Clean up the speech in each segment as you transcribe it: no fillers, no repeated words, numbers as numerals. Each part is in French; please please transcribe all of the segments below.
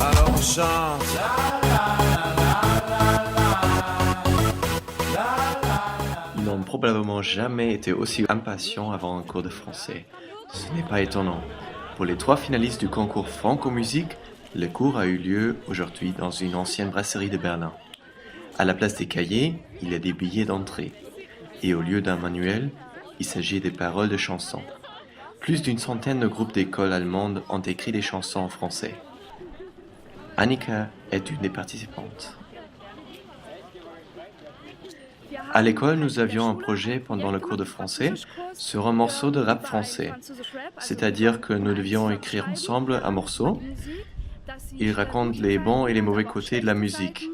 Alors on chante. Ils n'ont probablement jamais été aussi impatients avant un cours de français. Ce n'est pas étonnant. Pour les 3 finalistes du concours Franco-Musique, le cours a eu lieu aujourd'hui dans une ancienne brasserie de Berlin. À la place des cahiers, il y a des billets d'entrée. Et au lieu d'un manuel, il s'agit des paroles de chansons. Plus d'une centaine de groupes d'écoles allemandes ont écrit des chansons en français. Annika est une des participantes. À l'école, nous avions un projet pendant le cours de français sur un morceau de rap français. C'est-à-dire que nous devions écrire ensemble un morceau. Il raconte les bons et les mauvais côtés de la musique.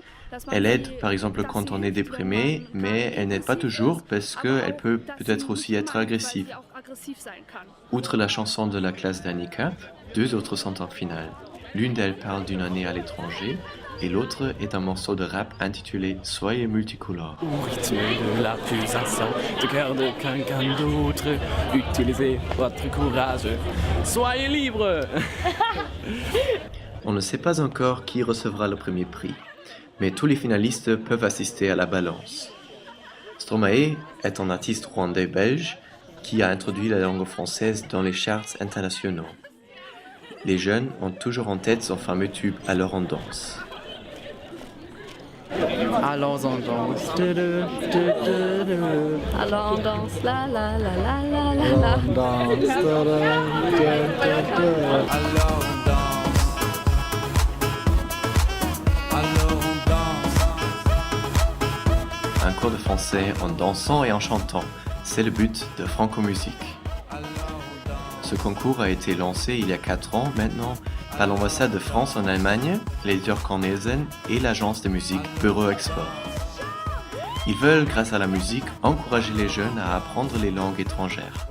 Elle aide, par exemple, quand on est déprimé, mais elle n'aide pas toujours parce qu'elle peut peut-être aussi être agressive. Outre la chanson de la classe d'Annika, 2 autres sont en finale. L'une d'elles parle d'une année à l'étranger et l'autre est un morceau de rap intitulé « Soyez multicolores ». Au rythme de la pulsation du cœur de quelqu'un d'autre, utilisez votre courage, soyez libre. On ne sait pas encore qui recevra le premier prix, mais tous les finalistes peuvent assister à la balance. Stromae est un artiste rwandais-belge qui a introduit la langue française dans les charts internationaux. Les jeunes ont toujours en tête son fameux tube « Alors on danse ». Alors on danse, Alors on danse, la la la la la la la. Alors on danse. Alors on danse. Un cours de français en dansant et en chantant, c'est le but de Franco-Musique. Ce concours a été lancé il y a 4 ans maintenant par l'ambassade de France en Allemagne, l'éditeur Cornelsen et l'agence de musique Bureau Export. Ils veulent, grâce à la musique, encourager les jeunes à apprendre les langues étrangères.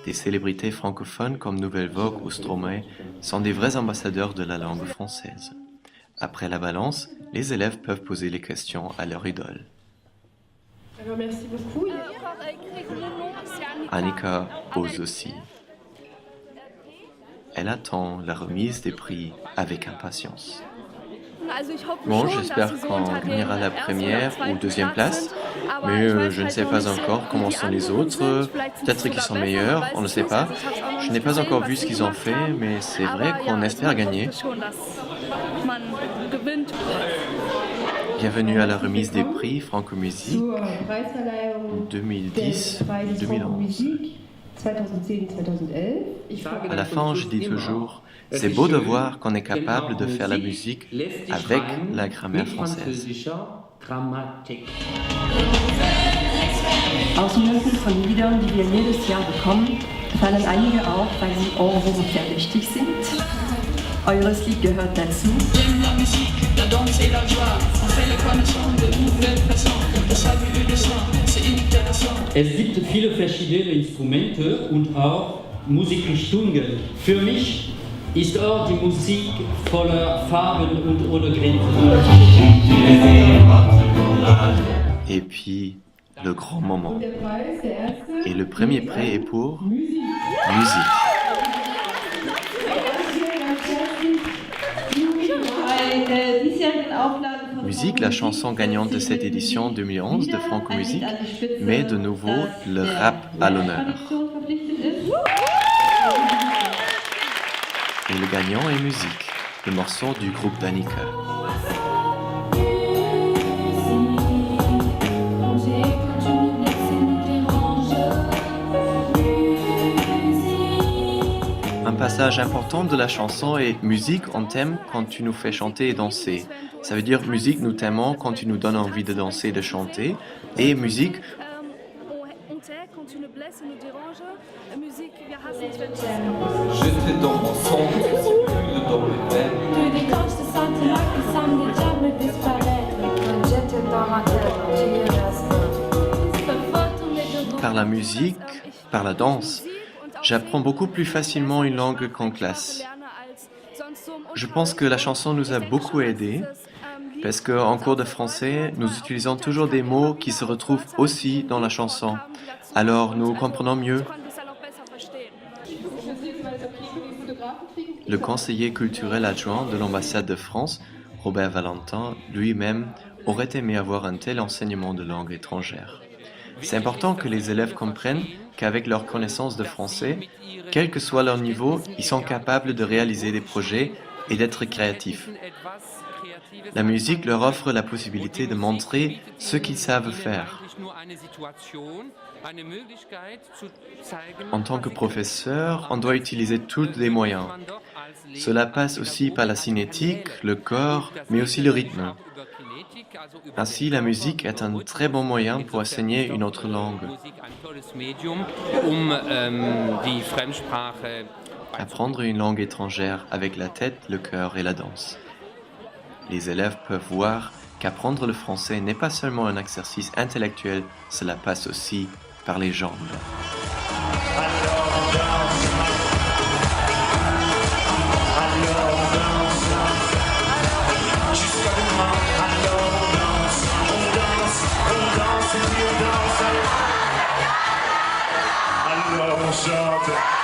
Des célébrités francophones comme Nouvelle Vogue ou Stromae sont des vrais ambassadeurs de la langue française. Après la balance, les élèves peuvent poser les questions à leur idole. Alors merci beaucoup. Annika ose aussi. Elle attend la remise des prix avec impatience. Bon, j'espère qu'on gagnera la première ou deuxième place, mais je ne sais pas encore comment sont les autres. Peut-être qu'ils sont meilleurs, on ne sait pas. Je n'ai pas encore vu ce qu'ils ont fait, mais c'est vrai qu'on espère gagner. Bienvenue à la remise des prix Franco-Musique 2010-2011. À la fin, je dis toujours, c'est beau de voir qu'on est capable de faire la musique avec la grammaire française. Aus dem Würfel von Liedern, die wir jedes Jahr bekommen, fallen einige auf, weil sie ohrwurm verdächtig sind. Eures Lied gehört dazu. Es gibt viele verschiedene Instrumente und auch Musikrichtungen. Für mich ist auch die Musik voller Farben und ohne Grenzen. Et puis, le grand moment. Et le premier prix est pour musique. Musique, la chanson gagnante de cette édition 2011 de Franco-Musique, met de nouveau le rap à l'honneur. Et le gagnant est Musique, le morceau du groupe d'Annika. Un passage important de la chanson est « Musique, on t'aime quand tu nous fais chanter et danser ». Ça veut dire « Musique, nous t'aimons quand tu nous donnes envie de danser et de chanter ». Et « Musique, j'étais dans mon sang, brûle dans mes veines. Tu décroches ce sentiment qui semble jamais disparaître. Quand j'étais dans ma tête, tu y restes. par la musique, par la danse, j'apprends beaucoup plus facilement une langue qu'en classe. Je pense que la chanson nous a beaucoup aidés, parce qu'en cours de français, nous utilisons toujours des mots qui se retrouvent aussi dans la chanson. Alors nous comprenons mieux. Le conseiller culturel adjoint de l'ambassade de France, Robert Valentin, lui-même, aurait aimé avoir un tel enseignement de langue étrangère. C'est important que les élèves comprennent qu'avec leur connaissance de français, quel que soit leur niveau, ils sont capables de réaliser des projets et d'être créatifs. La musique leur offre la possibilité de montrer ce qu'ils savent faire. En tant que professeur, on doit utiliser tous les moyens. Cela passe aussi par la cinétique, le corps, mais aussi le rythme. Ainsi, la musique est un très bon moyen pour enseigner une autre langue. Apprendre une langue étrangère avec la tête, le cœur et la danse. Les élèves peuvent voir qu'apprendre le français n'est pas seulement un exercice intellectuel, cela passe aussi par les jambes. Alors on chante.